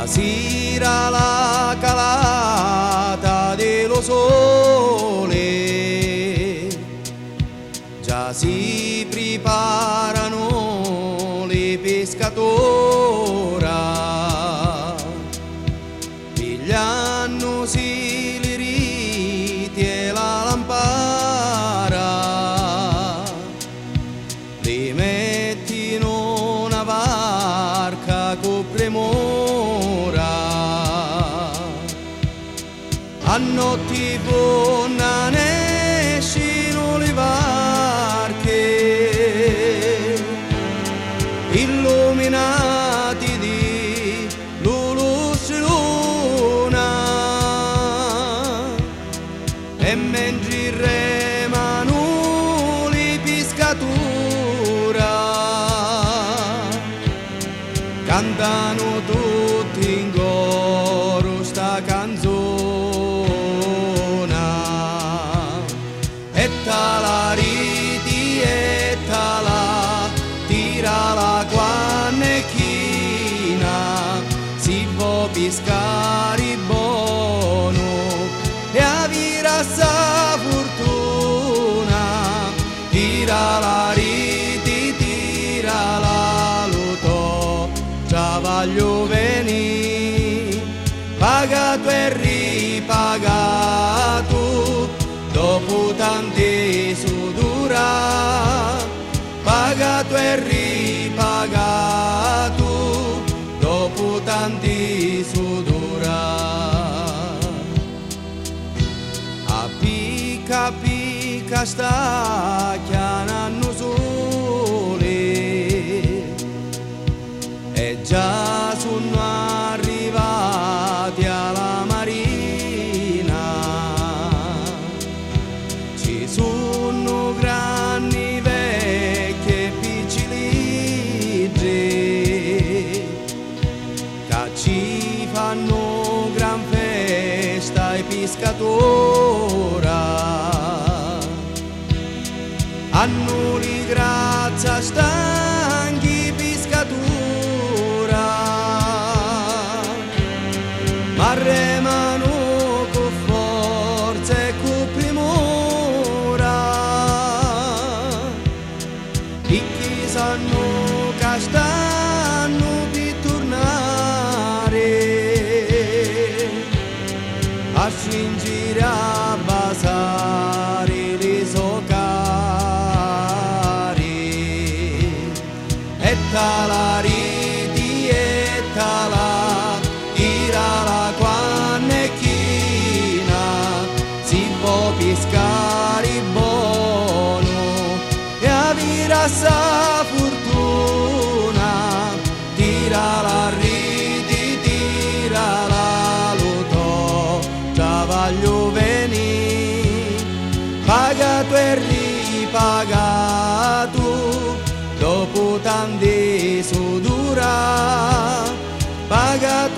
sera la calata dello sole già si preparano le pescatora, pigliandosi le riti e la lampara, li metti in una barca con premura, a notte buona ne escono le barche illuminati di luce luna, e mentre remano le pescatura cantano tutti in coro sta canzone, e la riti e la tira la quannechina, si può pescare buono e avere sa fortuna, tira la riti, tira la luto, già voglio venire, pagato e ripagato, dopo tanti sudura, pagato e ripagato, dopo tanti sudura. A picca picca sta chiamando sole, e già sono arrivati alla marina, ci sono grandi vecchie piccioligge che ci fanno gran festa ai pescatora, hanno li grazia stanchi pescatura, ma remano con forza e con premura, e chi sanno che stanno per tornare a stringere a basare le soccari, e la riti e la tira la quannechina, si può pescare buono e avere sa fortuna, tira la riti, tira la luto, già voglio venire, pagato e ripagato, dopo tanti sudura, pagato